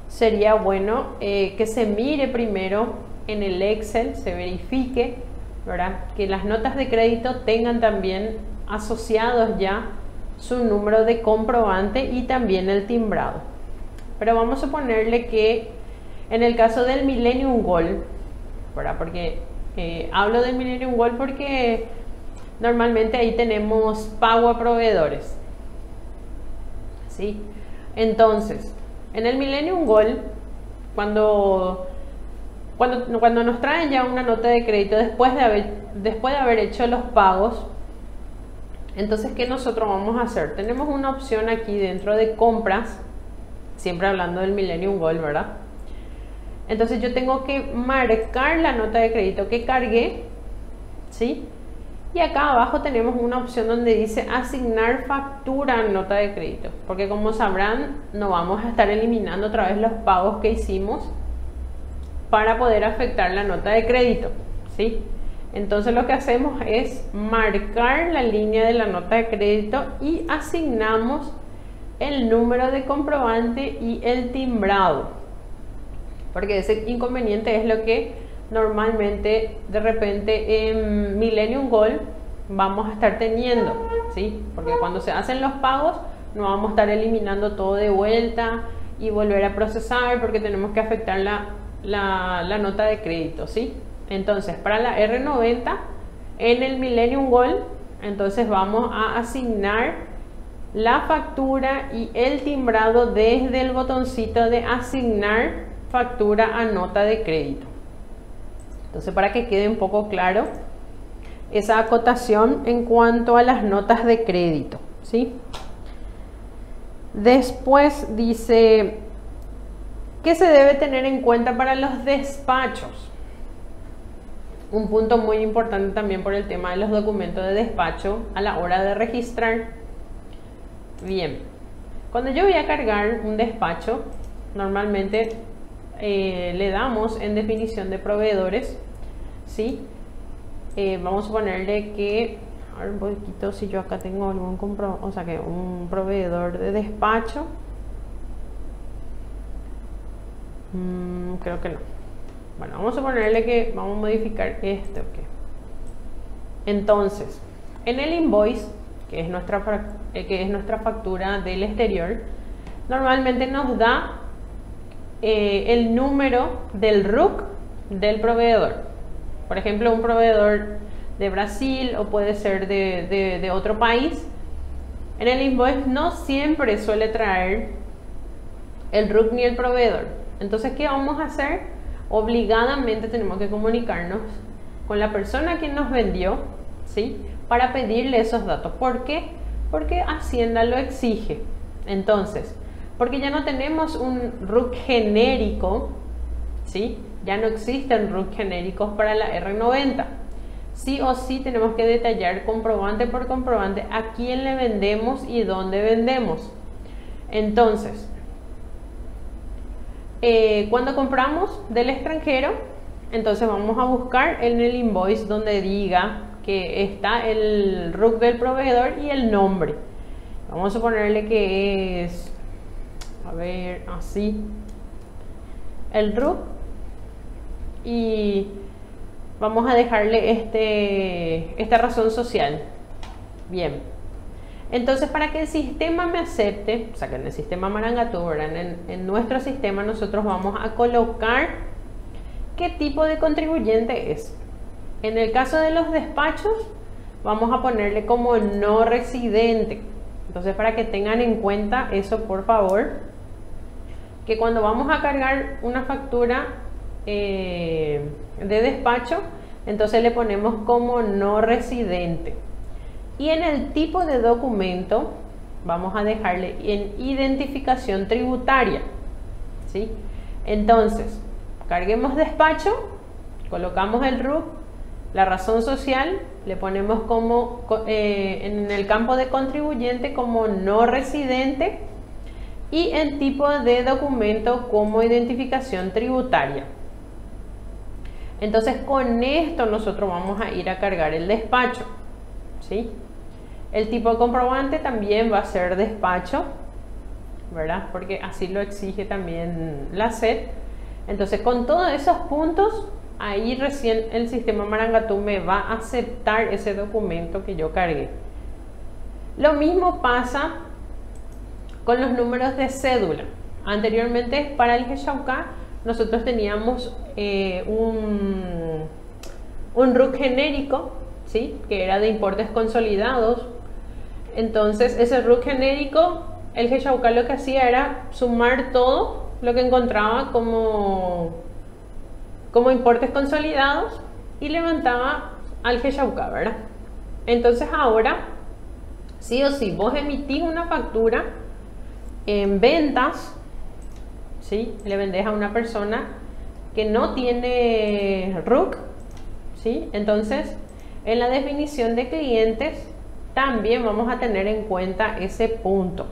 sería bueno que se mire primero en el Excel, se verifique, ¿verdad?, que las notas de crédito tengan también asociados ya su número de comprobante y también el timbrado. Pero vamos a ponerle que en el caso del Millennium Gold, ¿verdad?, porque hablo del Millennium Gold porque normalmente ahí tenemos pago a proveedores, ¿sí? Entonces, en el Millennium Gold, cuando cuando nos traen ya una nota de crédito después de haber hecho los pagos, entonces, ¿qué nosotros vamos a hacer? Tenemos una opción aquí dentro de compras, siempre hablando del Millennium Gold, ¿verdad? Entonces yo tengo que marcar la nota de crédito que cargué, ¿sí? Y acá abajo tenemos una opción donde dice asignar factura en nota de crédito, porque como sabrán, no vamos a estar eliminando otra vez los pagos que hicimos para poder afectar la nota de crédito, ¿sí? Entonces lo que hacemos es marcar la línea de la nota de crédito y asignamos el número de comprobante y el timbrado, porque ese inconveniente es lo que normalmente de repente en Millennium Gold vamos a estar teniendo, ¿sí? Porque cuando se hacen los pagos no vamos a estar eliminando todo de vuelta y volver a procesar, porque tenemos que afectar la nota de crédito, ¿sí? Entonces para la R90 en el Millennium Gold, entonces vamos a asignar la factura y el timbrado desde el botoncito de asignar factura a nota de crédito. Entonces, para que quede un poco claro esa acotación en cuanto a las notas de crédito, ¿sí? Después dice que se debe tener en cuenta para los despachos. Un punto muy importante también por el tema de los documentos de despacho a la hora de registrar. Bien, cuando yo voy a cargar un despacho, normalmente le damos en definición de proveedores, ¿sí? Vamos a ponerle que, a ver un poquito si yo acá tengo algún un proveedor de despacho. Creo que no. Bueno, vamos a ponerle que vamos a modificar este, ok. Entonces, en el invoice, que es nuestra factura del exterior, normalmente nos da el número del RUC del proveedor. Por ejemplo, un proveedor de Brasil o puede ser de otro país. En el invoice no siempre suele traer el RUC ni el proveedor. Entonces, ¿qué vamos a hacer? Obligadamente tenemos que comunicarnos con la persona que nos vendió, ¿sí? Para pedirle esos datos. ¿Por qué? Porque Hacienda lo exige. Entonces, porque ya no tenemos un RUC genérico, ¿sí? Ya no existen RUC genéricos para la R90. Sí o sí tenemos que detallar comprobante por comprobante a quién le vendemos y dónde vendemos. Entonces, cuando compramos del extranjero, entonces vamos a buscar en el invoice donde diga que está el RUC del proveedor y el nombre. Vamos a ponerle que es, a ver, así, el RUC, y vamos a dejarle esta razón social. Bien, entonces para que el sistema me acepte, o sea que en el sistema Marangatú, en nuestro sistema nosotros vamos a colocar qué tipo de contribuyente es. En el caso de los despachos vamos a ponerle como no residente. Entonces, para que tengan en cuenta eso, por favor, que cuando vamos a cargar una factura de despacho, entonces le ponemos como no residente. Y en el tipo de documento vamos a dejarle en identificación tributaria, ¿sí? Entonces, carguemos despacho, colocamos el RUC, la razón social, le ponemos como en el campo de contribuyente como no residente y en tipo de documento como identificación tributaria. Entonces, con esto nosotros vamos a ir a cargar el despacho, ¿sí? El tipo de comprobante también va a ser despacho, ¿verdad? Porque así lo exige también la SED. Entonces, con todos esos puntos, ahí recién el sistema Marangatú me va a aceptar ese documento que yo cargué. Lo mismo pasa con los números de cédula. Anteriormente, para el Geshauká, nosotros teníamos un RUC genérico, ¿sí? Que era de importes consolidados. Entonces, ese RUC genérico, el Geshauká lo que hacía era sumar todo lo que encontraba como como importes consolidados y levantaba al Heyauca, ¿verdad? Entonces ahora, sí o sí, vos emitís una factura en ventas, ¿sí? Le vendés a una persona que no tiene RUC, ¿sí? Entonces, en la definición de clientes también vamos a tener en cuenta ese punto.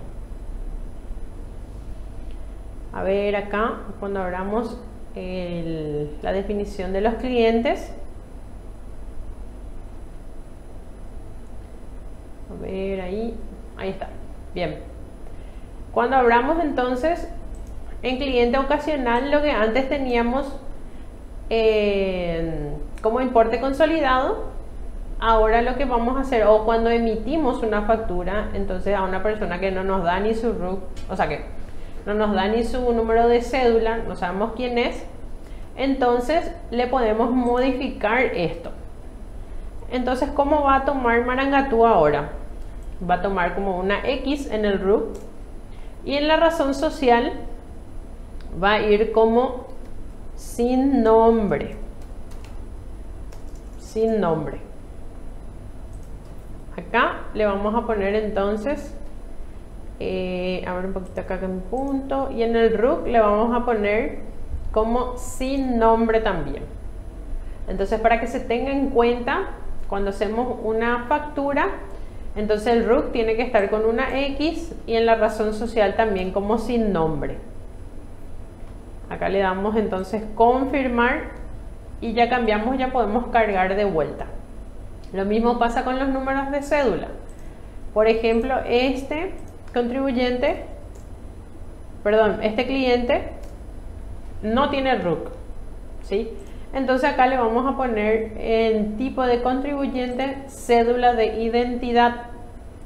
A ver acá, cuando abramos la definición de los clientes, a ver ahí está, bien. Cuando abramos entonces en cliente ocasional, lo que antes teníamos como importe consolidado, ahora lo que vamos a hacer, o cuando emitimos una factura, entonces a una persona que no nos da ni su RUC, o sea que no nos da ni su número de cédula, no sabemos quién es, entonces le podemos modificar esto. Entonces, ¿cómo va a tomar Marangatú ahora? Va a tomar como una X en el RUC y en la razón social va a ir como sin nombre. Sin nombre. Acá le vamos a poner entonces, a ver un poquito acá en punto, y en el RUC le vamos a poner como sin nombre también. Entonces, para que se tenga en cuenta, cuando hacemos una factura, entonces el RUC tiene que estar con una X y en la razón social también como sin nombre. Acá le damos entonces confirmar y ya cambiamos, ya podemos cargar de vuelta. Lo mismo pasa con los números de cédula. Por ejemplo, este cliente no tiene RUC, ¿sí? Entonces acá le vamos a poner en tipo de contribuyente cédula de identidad.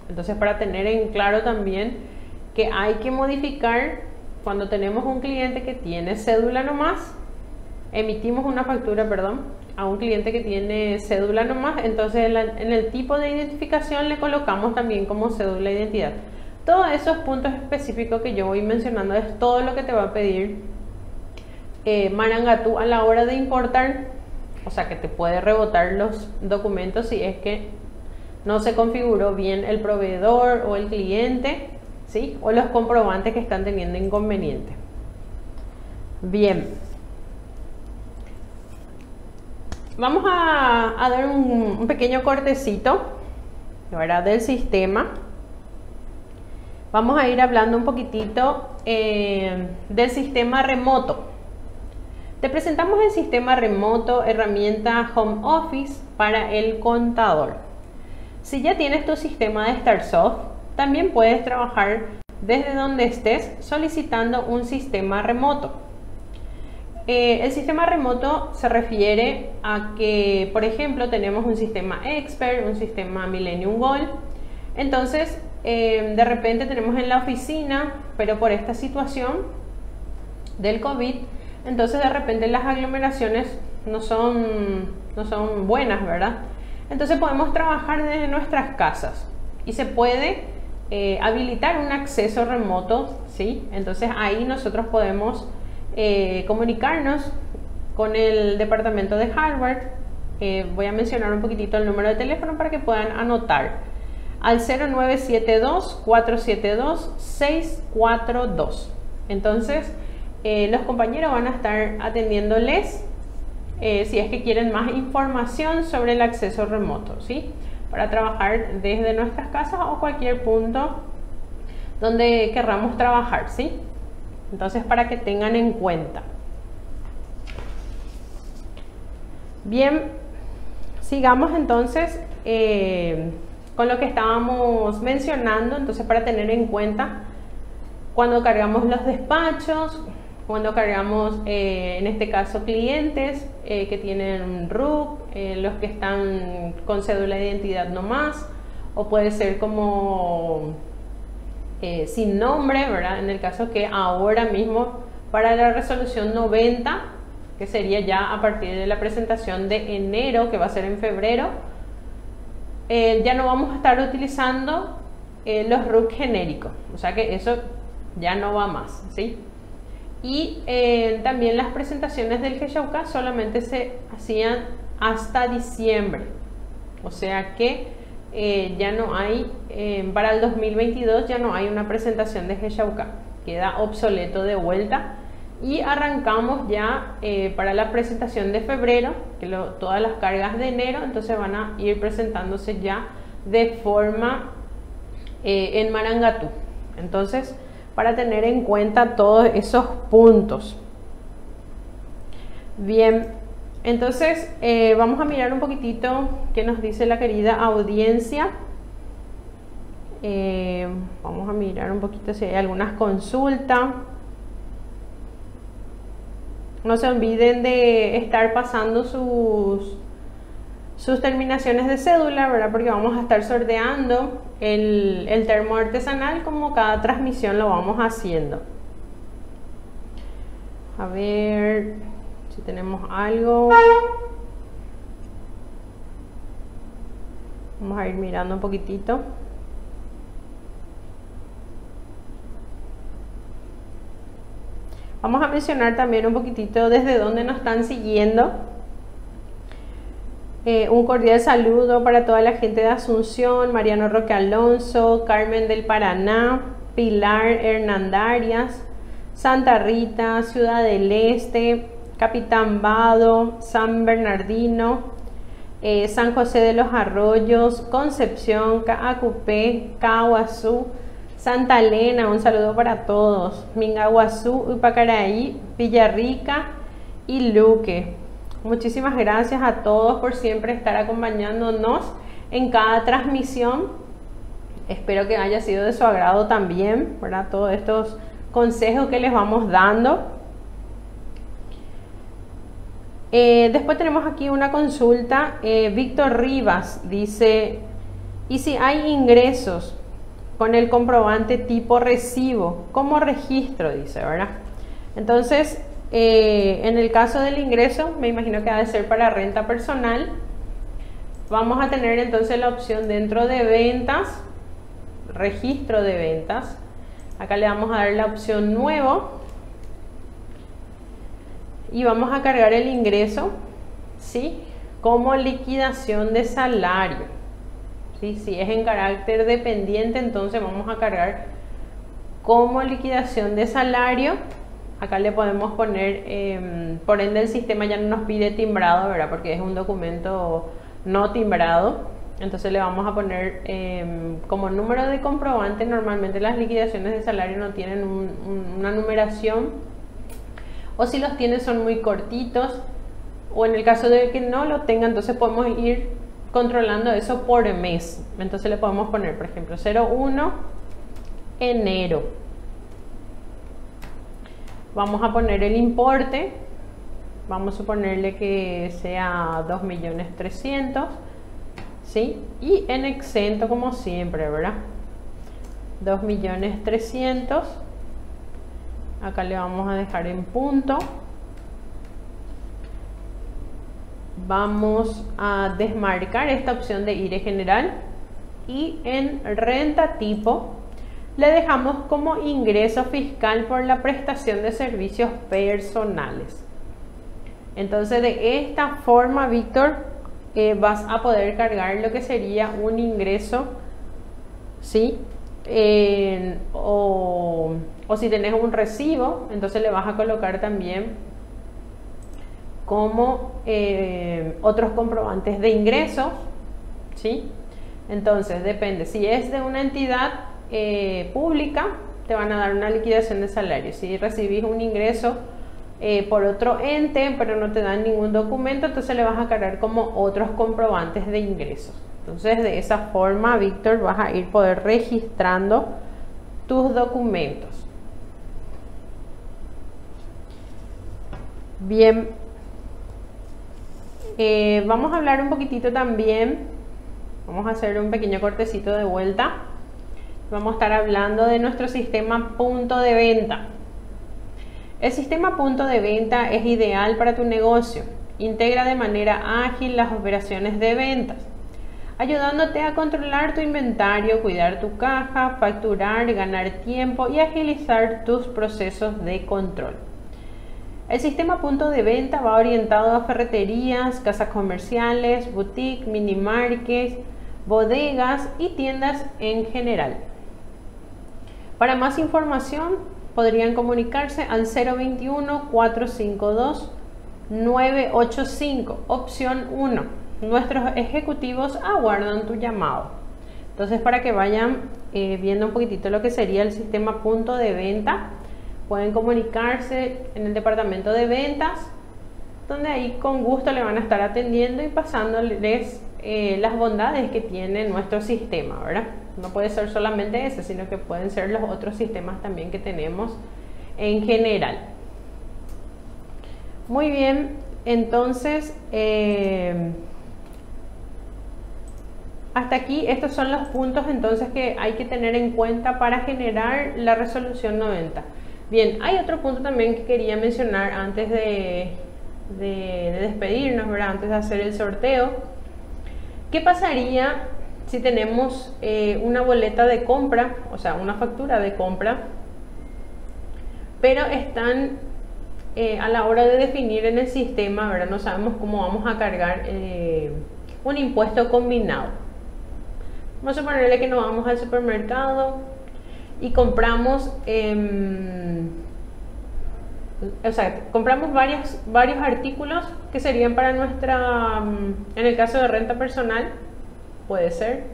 Entonces, para tener en claro también que hay que modificar cuando tenemos un cliente que tiene cédula nomás, emitimos una factura, a un cliente que tiene cédula nomás, entonces en el tipo de identificación le colocamos también como cédula de identidad. Todos esos puntos específicos que yo voy mencionando es todo lo que te va a pedir Marangatú a la hora de importar, o sea que te puede rebotar los documentos si es que no se configuró bien el proveedor o el cliente, ¿sí? O los comprobantes que están teniendo inconveniente. Bien, vamos a dar un pequeño cortecito, ¿verdad?, del sistema. Vamos a ir hablando un poquitito del sistema remoto. Te presentamos el sistema remoto, herramienta Home Office para el contador. Si ya tienes tu sistema de StarSoft, también puedes trabajar desde donde estés solicitando un sistema remoto. El sistema remoto se refiere a que, por ejemplo, tenemos un sistema Expert, un sistema Millennium Gold. Entonces, de repente tenemos en la oficina, pero por esta situación del COVID, entonces de repente las aglomeraciones no son buenas, ¿verdad? Entonces podemos trabajar desde nuestras casas y se puede habilitar un acceso remoto, ¿sí? Entonces ahí nosotros podemos comunicarnos con el departamento de hardware. Voy a mencionar un poquitito el número de teléfono para que puedan anotar: al 0972-472-642. Entonces los compañeros van a estar atendiéndoles si es que quieren más información sobre el acceso remoto, ¿sí? Para trabajar desde nuestras casas o cualquier punto donde querramos trabajar, ¿sí? Entonces, para que tengan en cuenta. Bien, sigamos entonces con lo que estábamos mencionando. Entonces, para tener en cuenta cuando cargamos los despachos, cuando cargamos en este caso clientes que tienen RUC, los que están con cédula de identidad nomás, o puede ser como sin nombre, ¿verdad? En el caso que ahora mismo para la resolución 90, que sería ya a partir de la presentación de enero, que va a ser en febrero, ya no vamos a estar utilizando los RUC genéricos, o sea que eso ya no va más, ¿sí? Y también las presentaciones del Heyauca solamente se hacían hasta diciembre. O sea que ya no hay, para el 2022 ya no hay una presentación de Heyauca. Queda obsoleto de vuelta. Y arrancamos ya para la presentación de febrero, que todas las cargas de enero, entonces van a ir presentándose ya de forma en Marangatú. Entonces, para tener en cuenta todos esos puntos. Bien, entonces vamos a mirar un poquitito qué nos dice la querida audiencia. Vamos a mirar un poquito si hay algunas consultas. No se olviden de estar pasando sus terminaciones de cédula, ¿verdad? Porque vamos a estar sorteando el termo artesanal como cada transmisión lo vamos haciendo. A ver si tenemos algo. Vamos a ir mirando un poquitito. Vamos a mencionar también un poquitito desde dónde nos están siguiendo. Un cordial saludo para toda la gente de Asunción, Mariano Roque Alonso, Carmen del Paraná, Pilar Hernandarias, Santa Rita, Ciudad del Este, Capitán Vado, San Bernardino, San José de los Arroyos, Concepción, Caacupé, Caguazú, Santa Elena, un saludo para todos, Mingaguazú, Upacaraí, Villarrica y Luque. Muchísimas gracias a todos por siempre estar acompañándonos en cada transmisión. Espero que haya sido de su agrado también, ¿verdad? Todos estos consejos que les vamos dando. Después tenemos aquí una consulta. Víctor Rivas dice, ¿y si hay ingresos con el comprobante tipo recibo? ¿Cómo registro? Dice, ¿verdad? Entonces, en el caso del ingreso, me imagino que ha de ser para renta personal. Vamos a tener entonces la opción dentro de ventas, registro de ventas. Acá le vamos a dar la opción nuevo y vamos a cargar el ingreso, ¿sí? Como liquidación de salario, ¿sí? Si es en carácter dependiente, entonces vamos a cargar como liquidación de salario. Acá le podemos poner, por ende el sistema ya no nos pide timbrado, ¿verdad? Porque es un documento no timbrado. Entonces le vamos a poner como número de comprobante. Normalmente las liquidaciones de salario no tienen una numeración. O si los tienen son muy cortitos. O en el caso de que no lo tenga, entonces podemos ir controlando eso por mes. Entonces le podemos poner, por ejemplo, 01 enero. Vamos a poner el importe, vamos a ponerle que sea 2.300.000, ¿sí? Y en exento como siempre, ¿verdad? 2.300.000, acá le vamos a dejar en punto. Vamos a desmarcar esta opción de IRE general y en renta tipo le dejamos como ingreso fiscal por la prestación de servicios personales. Entonces de esta forma, Víctor, vas a poder cargar lo que sería un ingreso, ¿sí? O si tenés un recibo, entonces le vas a colocar también como otros comprobantes de ingresos, ¿sí? Entonces depende, si es de una entidad pública, te van a dar una liquidación de salario. Si recibís un ingreso por otro ente, pero no te dan ningún documento, entonces le vas a cargar como otros comprobantes de ingresos. Entonces de esa forma, Víctor, vas a ir poder registrando tus documentos. Bien, vamos a hablar un poquitito también, vamos a hacer un pequeño cortecito de vuelta. Vamos a estar hablando de nuestro sistema punto de venta. El sistema punto de venta es ideal para tu negocio. Integra de manera ágil las operaciones de ventas, ayudándote a controlar tu inventario, cuidar tu caja, facturar, ganar tiempo y agilizar tus procesos de control. El sistema punto de venta va orientado a ferreterías, casas comerciales, boutiques, mini markets, bodegas y tiendas en general. Para más información podrían comunicarse al 021-452-985, opción 1. Nuestros ejecutivos aguardan tu llamado. Entonces, para que vayan viendo un poquitito lo que sería el sistema punto de venta, pueden comunicarse en el departamento de ventas, donde ahí con gusto le van a estar atendiendo y pasándoles las bondades que tiene nuestro sistema, ¿verdad? No puede ser solamente ese, sino que pueden ser los otros sistemas también que tenemos en general. Muy bien, entonces hasta aquí estos son los puntos entonces que hay que tener en cuenta para generar la resolución 90. Bien, hay otro punto también que quería mencionar antes de despedirnos, ¿verdad? Antes de hacer el sorteo. ¿Qué pasaría si tenemos una boleta de compra, o sea, una factura de compra, pero están a la hora de definir en el sistema, ¿verdad? No sabemos cómo vamos a cargar un impuesto combinado? Vamos a suponerle que nos vamos al supermercado y compramos, compramos varios artículos que serían para nuestra, en el caso de renta personal, puede ser.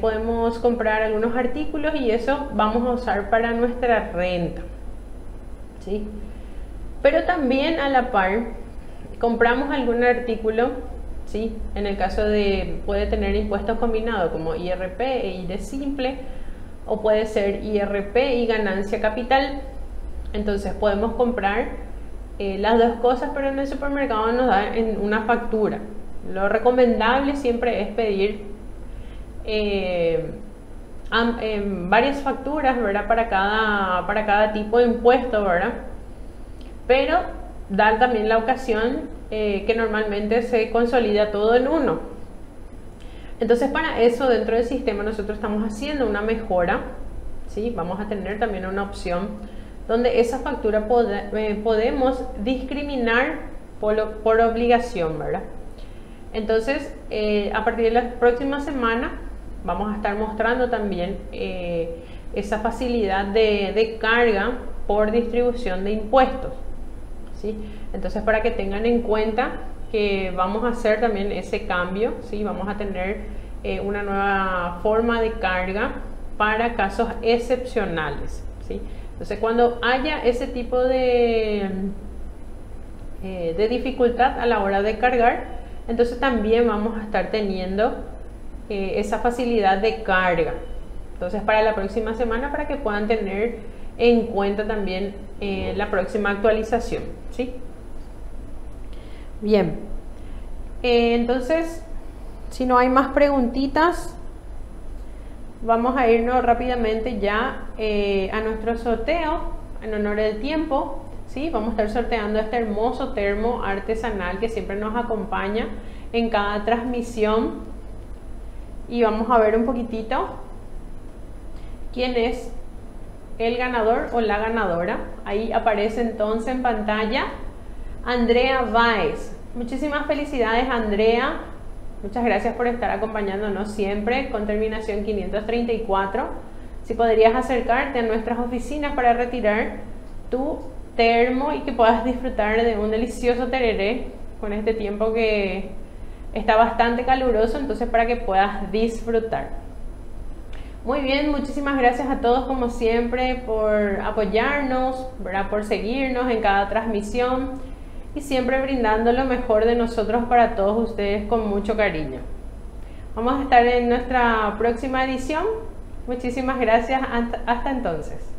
Podemos comprar algunos artículos y eso vamos a usar para nuestra renta, ¿sí? Pero también a la par compramos algún artículo, ¿sí? En el caso de, puede tener impuestos combinados como IRP e IRE simple, o puede ser IRP y ganancia capital. Entonces podemos comprar las dos cosas, pero en el supermercado nos da en una factura. Lo recomendable siempre es pedir varias facturas, ¿verdad? Para cada tipo de impuesto, ¿verdad? Pero dar también la ocasión que normalmente se consolida todo en uno. Entonces, para eso dentro del sistema nosotros estamos haciendo una mejora, ¿sí? Vamos a tener también una opción donde esa factura podemos discriminar por obligación, ¿verdad? Entonces, a partir de la próxima semana vamos a estar mostrando también esa facilidad de carga por distribución de impuestos, ¿sí? Entonces, para que tengan en cuenta que vamos a hacer también ese cambio, ¿sí? Vamos a tener una nueva forma de carga para casos excepcionales, ¿sí? Entonces, cuando haya ese tipo de dificultad a la hora de cargar, entonces también vamos a estar teniendo esa facilidad de carga. Entonces, para la próxima semana, para que puedan tener en cuenta también la próxima actualización, ¿sí? Bien, entonces, si no hay más preguntitas, vamos a irnos rápidamente ya a nuestro sorteo en honor del tiempo, ¿sí? Vamos a estar sorteando este hermoso termo artesanal que siempre nos acompaña en cada transmisión, y vamos a ver un poquitito quién es el ganador o la ganadora. Ahí aparece entonces en pantalla Andrea Baez. Muchísimas felicidades, Andrea. Muchas gracias por estar acompañándonos siempre, con terminación 534. Si podrías acercarte a nuestras oficinas para retirar tu termo y que puedas disfrutar de un delicioso tereré con este tiempo que está bastante caluroso, entonces para que puedas disfrutar. Muy bien, muchísimas gracias a todos como siempre por apoyarnos, ¿verdad? Por seguirnos en cada transmisión y siempre brindando lo mejor de nosotros para todos ustedes con mucho cariño. Vamos a estar en nuestra próxima edición. Muchísimas gracias, hasta entonces.